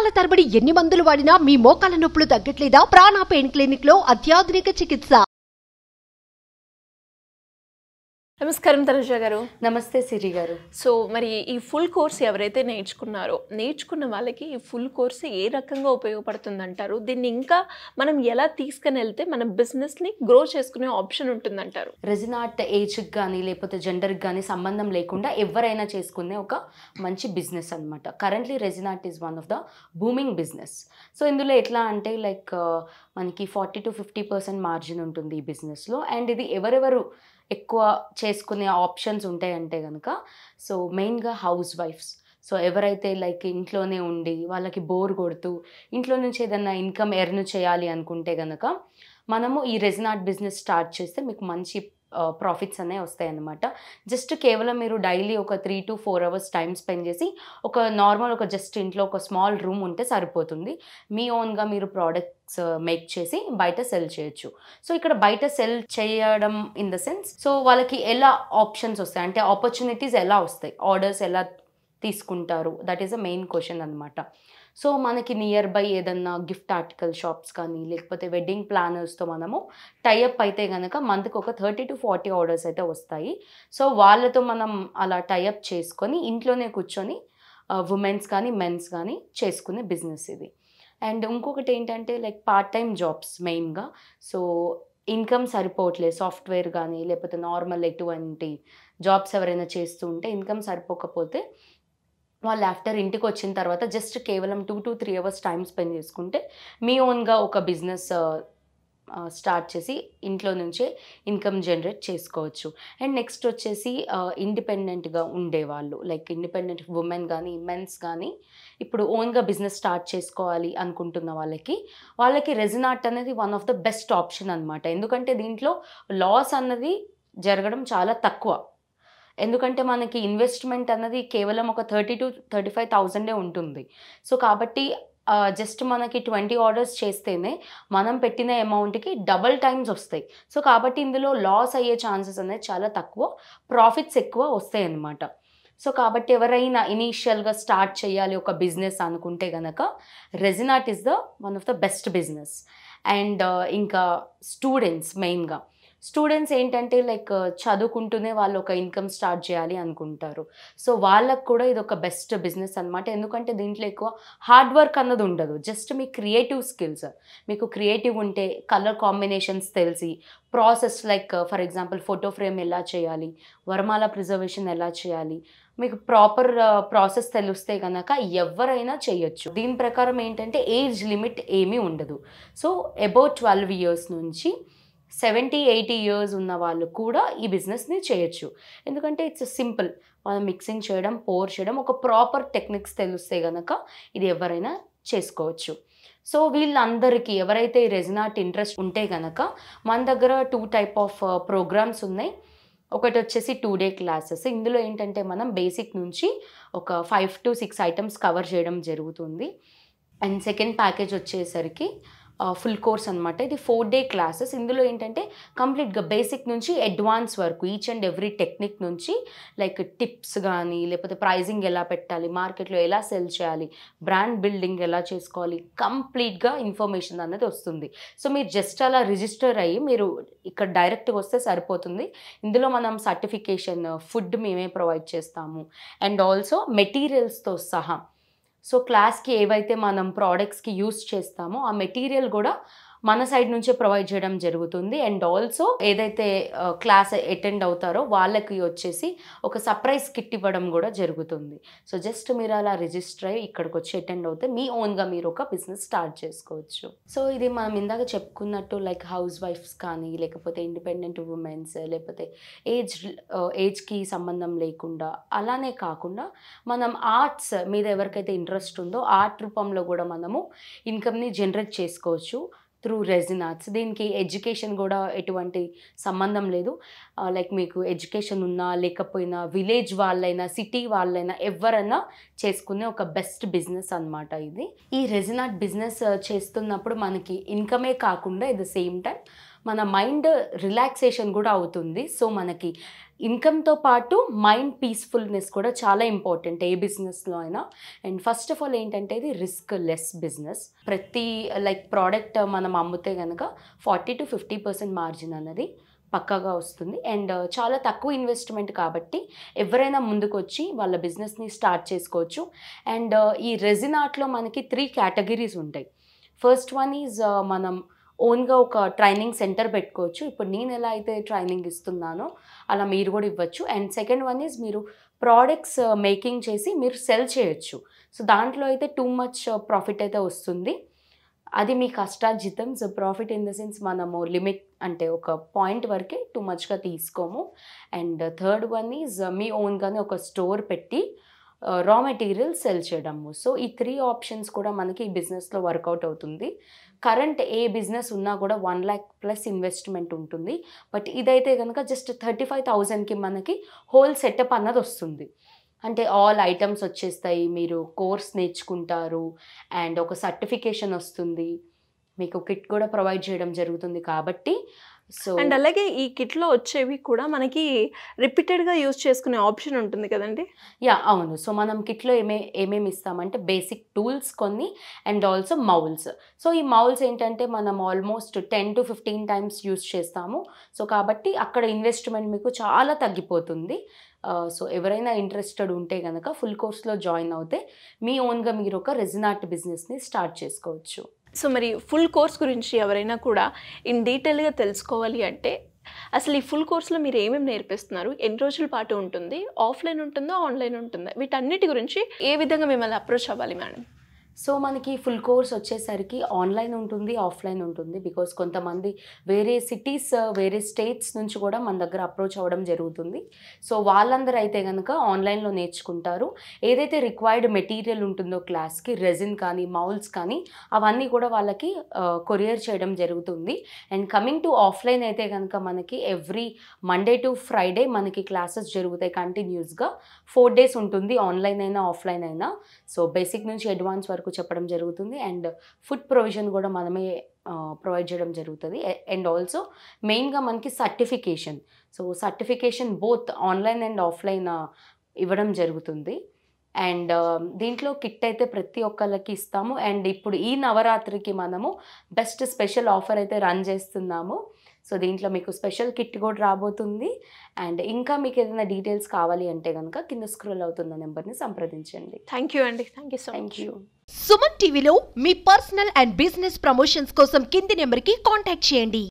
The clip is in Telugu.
సంవత్సరాల తరబడి ఎన్ని మందులు వాడినా మీ మోకాల నొప్పులు తగ్గట్లేదా? ప్రాణ పెయిన్ క్లినిక్ లో అత్యాధునిక చికిత్స. నమస్కారం తనుజ గారు. నమస్తే సిరి గారు. సో మరి ఈ ఫుల్ కోర్స్ ఎవరైతే నేర్చుకున్న వాళ్ళకి ఈ ఫుల్ కోర్స్ ఏ రకంగా ఉపయోగపడుతుంది అంటారు? దీన్ని ఇంకా మనం ఎలా తీసుకుని వెళ్తే మన బిజినెస్ని గ్రో చేసుకునే ఆప్షన్ ఉంటుందంటారు? రెజినాట్ ఏజ్కి కానీ లేకపోతే జెండర్కి కానీ సంబంధం లేకుండా ఎవరైనా చేసుకునే ఒక మంచి బిజినెస్ అనమాట. Currently resin art is one of the booming business. So ఇందులో ఎట్లా అంటే లైక్ మనకి 40 to 50% మార్జిన్ ఉంటుంది ఈ బిజినెస్లో. అండ్ ఇది ఎవరెవరు ఎక్కువ చేసుకునే ఆప్షన్స్ ఉంటాయంటే కనుక సో మెయిన్గా హౌస్ వైఫ్స్. సో ఎవరైతే లైక్ ఇంట్లోనే ఉండి వాళ్ళకి బోర్ కొడుతూ ఇంట్లో నుంచి ఏదైనా ఇన్కమ్ ఎర్న్ చేయాలి అనుకుంటే కనుక మనము ఈ రెజినాట్ బిజినెస్ స్టార్ట్ చేస్తే మీకు మంచి ప్రాఫిట్స్ అనేవి వస్తాయి అన్నమాట. జస్ట్ కేవలం మీరు డైలీ ఒక 3 to 4 hours టైం స్పెండ్ చేసి ఒక జస్ట్ ఇంట్లో ఒక స్మాల్ రూమ్ ఉంటే సరిపోతుంది. మీ ఓన్గా మీరు ప్రోడక్ట్స్ మేక్ చేసి బయట సెల్ చేయొచ్చు. సో ఇక్కడ బయట సెల్ చేయడం ఇన్ ద సెన్స్ సో వాళ్ళకి ఎలా ఆప్షన్స్ వస్తాయి అంటే ఆపర్చునిటీస్ ఎలా వస్తాయి, ఆర్డర్స్ ఎలా తీసుకుంటారు, that is a main question అనమాట. సో మనకి నియర్ బై ఏదన్నా గిఫ్ట్ ఆర్టికల్ షాప్స్ కానీ లేకపోతే వెడ్డింగ్ ప్లానర్స్తో మనము టైఅప్ అయితే కనుక మంత్కి ఒక 30 to 40 ఆర్డర్స్ అయితే వస్తాయి. సో వాళ్ళతో మనం అలా టైఅప్ చేసుకొని ఇంట్లోనే కూర్చొని ఉమెన్స్ కానీ మెన్స్ కానీ చేసుకునే బిజినెస్ ఇది. అండ్ ఇంకొకటి ఏంటంటే లైక్ పార్ట్ టైం జాబ్స్ మెయిన్గా. సో ఇన్కమ్ సరిపోవట్లేదు, సాఫ్ట్వేర్ కానీ లేకపోతే నార్మల్ ఎటువంటి జాబ్స్ ఎవరైనా చేస్తూ ఉంటే ఇన్కమ్ సరిపోకపోతే వాళ్ళు ఆఫ్టర్ ఇంటికి వచ్చిన తర్వాత జస్ట్ కేవలం 2 to 3 hours టైం స్పెండ్ చేసుకుంటే మీ ఓన్గా ఒక బిజినెస్ స్టార్ట్ చేసి ఇంట్లో నుంచే ఇన్కమ్ జనరేట్ చేసుకోవచ్చు. అండ్ నెక్స్ట్ వచ్చేసి ఇండిపెండెంట్గా ఉండేవాళ్ళు లైక్ ఇండిపెండెంట్ ఉమెన్ కానీ మెన్స్ కానీ ఇప్పుడు ఓన్గా బిజినెస్ స్టార్ట్ చేసుకోవాలి అనుకుంటున్న వాళ్ళకి రెజినాట్ అనేది one of the best option అనమాట. ఎందుకంటే దీంట్లో లాస్ అన్నది జరగడం చాలా తక్కువ. ఎందుకంటే మనకి ఇన్వెస్ట్మెంట్ అన్నది కేవలం ఒక 30 to 35,000 ఉంటుంది. సో కాబట్టి జస్ట్ మనకి 20 ఆర్డర్స్ చేస్తేనే మనం పెట్టిన అమౌంట్కి డబల్ టైమ్స్ వస్తాయి. సో కాబట్టి ఇందులో లాస్ అయ్యే ఛాన్సెస్ అనేది చాలా తక్కువ, ప్రాఫిట్స్ ఎక్కువ వస్తాయి అన్నమాట. సో కాబట్టి ఎవరైనా ఇనీషియల్గా స్టార్ట్ చేయాలి ఒక బిజినెస్ అనుకుంటే కనుక resin art is the one of the best business. And ఇంకా స్టూడెంట్స్ ఏంటంటే లైక్ చదువుకుంటూనే వాళ్ళు ఒక ఇన్కమ్ స్టార్ట్ చేయాలి అనుకుంటారు. సో వాళ్ళకు కూడా ఇది ఒక బెస్ట్ బిజినెస్ అనమాట. ఎందుకంటే దీంట్లో ఎక్కువ హార్డ్ వర్క్ అన్నది ఉండదు. జస్ట్ మీ క్రియేటివ్ స్కిల్స్, మీకు క్రియేటివ్ ఉంటే కలర్ కాంబినేషన్స్ తెలిసి process like for example photo frame ఎలా చేయాలి, వరమాల ప్రిజర్వేషన్ ఎలా చేయాలి, మీకు ప్రాపర్ ప్రాసెస్ తెలిస్తే కనుక ఎవరైనా చేయొచ్చు. దీని ప్రకారం ఏంటంటే ఏజ్ లిమిట్ ఏమీ ఉండదు. సో అబౌట్ 12 years నుంచి 70-80 years ఉన్న వాళ్ళు కూడా ఈ బిజినెస్ని చేయొచ్చు. ఎందుకంటే ఇట్స్ సింపుల్, మనం మిక్సింగ్ చేయడం, పోర్ చేయడం, ఒక ప్రాపర్ టెక్నిక్స్ తెలిస్తే కనుక ఇది ఎవరైనా చేసుకోవచ్చు. సో వీళ్ళందరికీ ఎవరైతే రెజినాట్ ఇంట్రెస్ట్ ఉంటే కనుక మన దగ్గర 2 type ఆఫ్ ప్రోగ్రామ్స్ ఉన్నాయి. ఒకటి వచ్చేసి 2-day క్లాసెస్. ఇందులో ఏంటంటే మనం బేసిక్ నుంచి ఒక 5 to 6 items కవర్ చేయడం జరుగుతుంది. అండ్ సెకండ్ ప్యాకేజ్ వచ్చేసరికి ఫుల్ కోర్స్ అనమాట. ఇది 4-day క్లాసెస్. ఇందులో ఏంటంటే కంప్లీట్గా బేసిక్ నుంచి అడ్వాన్స్ వరకు ఈచ్ అండ్ ఎవ్రీ టెక్నిక్ నుంచి లైక్ టిప్స్ కానీ లేకపోతే ప్రైజింగ్ ఎలా పెట్టాలి, మార్కెట్లో ఎలా సెల్ చేయాలి, బ్రాండ్ బిల్డింగ్ ఎలా చేసుకోవాలి, కంప్లీట్గా ఇన్ఫర్మేషన్ అనేది వస్తుంది. సో మీరు జస్ట్ అలా రిజిస్టర్ అయ్యి మీరు ఇక్కడ డైరెక్ట్గా వస్తే సరిపోతుంది. ఇందులో మనం సర్టిఫికేషన్, ఫుడ్ మేమే ప్రొవైడ్ చేస్తాము అండ్ ఆల్సో మెటీరియల్స్తో సహా. సో క్లాస్కి ఏవైతే మనం ప్రోడక్ట్స్కి యూస్ చేస్తామో ఆ మెటీరియల్ కూడా మన సైడ్ నుంచే ప్రొవైడ్ చేయడం జరుగుతుంది. అండ్ ఆల్సో ఏదైతే క్లాస్ అటెండ్ అవుతారో వాళ్ళకి వచ్చేసి ఒక సర్ప్రైజ్ కిట్ ఇవ్వడం కూడా జరుగుతుంది. సో జస్ట్ మీరు అలా రిజిస్టర్ అయ్యి ఇక్కడికి వచ్చి అటెండ్ అవుతే మీ ఓన్గా మీరు ఒక బిజినెస్ స్టార్ట్ చేసుకోవచ్చు. సో ఇది మనం ఇందాక చెప్పుకున్నట్టు లైక్ హౌస్ వైఫ్స్ కానీ లేకపోతే ఇండిపెండెంట్ ఉమెన్స్ లేకపోతే ఏజ్కి సంబంధం లేకుండా, అలానే కాకుండా మనం ఆర్ట్స్ మీద ఎవరికైతే ఇంట్రెస్ట్ ఉందో ఆర్ట్ రూపంలో కూడా మనము ఇన్కమ్ని జనరేట్ చేసుకోవచ్చు త్రూ రెజినాట్స్. దీనికి ఎడ్యుకేషన్ కూడా ఎటువంటి సంబంధం లేదు. లైక్ మీకు ఎడ్యుకేషన్ ఉన్నా లేకపోయినా విలేజ్ వాళ్ళైనా సిటీ వాళ్ళైనా ఎవరైనా చేసుకునే ఒక బెస్ట్ బిజినెస్ అనమాట ఇది. ఈ రెజినాట్ బిజినెస్ చేస్తున్నప్పుడు మనకి ఇన్కమే కాకుండా ఎట్ ద సేమ్ టైం మన మైండ్ రిలాక్సేషన్ కూడా అవుతుంది. సో మనకి ఇన్కమ్తో పాటు మైండ్ పీస్ఫుల్నెస్ కూడా చాలా ఇంపార్టెంట్ ఏ బిజినెస్లో అయినా. అండ్ ఫస్ట్ ఆఫ్ ఆల్ ఏంటంటే ఇది రిస్క్ లెస్ బిజినెస్. ప్రతి లైక్ ప్రోడక్ట్ మనం అమ్మితే కనుక 40 to 50% మార్జిన్ అనేది పక్కాగా వస్తుంది. అండ్ చాలా తక్కువ ఇన్వెస్ట్మెంట్ కాబట్టి ఎవరైనా ముందుకు వచ్చి వాళ్ళ బిజినెస్ని స్టార్ట్ చేసుకోవచ్చు. అండ్ ఈ రెజిన్ ఆర్ట్లో మనకి 3 కేటగిరీస్ ఉంటాయి. ఫస్ట్ వన్ ఈజ్ మనం ఓన్గా ఒక ట్రైనింగ్ సెంటర్ పెట్టుకోవచ్చు. ఇప్పుడు నేను ఎలా అయితే ట్రైనింగ్ ఇస్తున్నానో అలా మీరు కూడా ఇవ్వచ్చు. అండ్ సెకండ్ వన్ ఈజ్ మీరు ప్రోడక్ట్స్ మేకింగ్ చేసి మీరు సెల్ చేయొచ్చు. సో దాంట్లో అయితే టూ మచ్ ప్రాఫిట్ అయితే వస్తుంది. అది మీ కష్టార్జితం. So profit in the sense మనము లిమిట్ అంటే ఒక పాయింట్ వరకే టూ మచ్గా తీసుకోము. అండ్ థర్డ్ వన్ ఈజ్ మీ ఓన్గానే ఒక స్టోర్ పెట్టి రా మెటీరియల్ సెల్ చేయడము. సో ఈ 3 ఆప్షన్స్ కూడా మనకి ఈ బిజినెస్లో వర్కౌట్ అవుతుంది. కరెంట్ ఏ బిజినెస్ ఉన్నా కూడా 1 lakh ప్లస్ ఇన్వెస్ట్మెంట్ ఉంటుంది. బట్ ఇదైతే కనుక జస్ట్ 35,000కి మనకి హోల్ సెటప్ అన్నది వస్తుంది. అంటే ఆల్ ఐటమ్స్ వచ్చేస్తాయి, మీరు కోర్స్ నేర్చుకుంటారు అండ్ ఒక సర్టిఫికేషన్ వస్తుంది, మీకు కిట్ కూడా ప్రొవైడ్ చేయడం జరుగుతుంది. కాబట్టి సో అండ్ అలాగే ఈ కిట్లో వచ్చేవి కూడా మనకి రిపీటెడ్గా యూజ్ చేసుకునే ఆప్షన్ ఉంటుంది కదండి. యా అవును. సో మనం కిట్లో ఏమేమి ఇస్తామంటే బేసిక్ టూల్స్ కొన్ని అండ్ ఆల్సో మౌల్స్. సో ఈ మౌల్స్ ఏంటంటే మనం ఆల్మోస్ట్ 10 to 15 times యూజ్ చేస్తాము. సో కాబట్టి అక్కడ ఇన్వెస్ట్మెంట్ మీకు చాలా తగ్గిపోతుంది. సో ఎవరైనా ఇంట్రెస్టెడ్ ఉంటే కనుక ఫుల్ కోర్స్లో జాయిన్ అవుతే మీ ఓన్గా మీరు ఒక రెజిన్ ఆర్ట్ బిజినెస్ని స్టార్ట్ చేసుకోవచ్చు. సో మరి ఫుల్ కోర్స్ గురించి ఎవరైనా కూడా ఇన్ డీటెయిల్గా తెలుసుకోవాలి అంటే అసలు ఈ ఫుల్ కోర్స్లో మీరు ఏమేమి నేర్పిస్తున్నారు, ఎన్ని రోజుల పాటు ఉంటుంది, ఆఫ్లైన్ ఉంటుందో ఆన్లైన్ ఉంటుందా, వీటన్నిటి గురించి ఏ విధంగా మిమ్మల్ని అప్రోచ్ అవ్వాలి మేడం? సో మనకి ఫుల్ కోర్స్ వచ్చేసరికి ఆన్లైన్ ఉంటుంది, ఆఫ్లైన్ ఉంటుంది. బికాస్ కొంతమంది వేరే సిటీస్ వేరే స్టేట్స్ నుంచి కూడా మన దగ్గర అప్రోచ్ అవ్వడం జరుగుతుంది. సో వాళ్ళందరూ అయితే కనుక ఆన్లైన్లో నేర్చుకుంటారు. ఏదైతే రిక్వైర్డ్ మెటీరియల్ ఉంటుందో క్లాస్కి రెజిన్ కానీ మౌల్స్ కానీ అవన్నీ కూడా వాళ్ళకి కొరియర్ చేయడం జరుగుతుంది. అండ్ కమింగ్ టు ఆఫ్లైన్ అయితే కనుక మనకి ఎవ్రీ మండే టు ఫ్రైడే మనకి క్లాసెస్ జరుగుతాయి కంటిన్యూస్గా. 4 days ఉంటుంది, ఆన్లైన్ అయినా ఆఫ్లైన్ అయినా. సో బేసిక్ నుంచి అడ్వాన్స్ వరకు చెప్పడం జరుగుతుంది. అండ్ ఫుడ్ ప్రొవిజన్ కూడా మనమే ప్రొవైడ్ చేయడం జరుగుతుంది. అండ్ ఆల్సో మెయిన్గా మనకి certification. So certification both online and offline ఇవ్వడం జరుగుతుంది. అండ్ దీంట్లో కిట్ అయితే ప్రతి ఒక్కళ్ళకి ఇస్తాము. అండ్ ఇప్పుడు ఈ నవరాత్రికి మనము బెస్ట్ స్పెషల్ ఆఫర్ అయితే రన్ చేస్తున్నాము. సో దీంట్లో మీకు స్పెషల్ కిట్ కూడా రాబోతుంది. అండ్ ఇంకా మీకు ఏదైనా డీటెయిల్స్ కావాలి అంటే కనుక కింద స్క్రోల్ అవుతున్న నెంబర్ని సంప్రదించండి. థ్యాంక్ యూ అండి. Thank you so thank much. You. Suman టీవీలో మీ పర్సనల్ అండ్ బిజినెస్ ప్రమోషన్స్ కోసం కింది నెంబర్కి కాంటాక్ట్ చేయండి.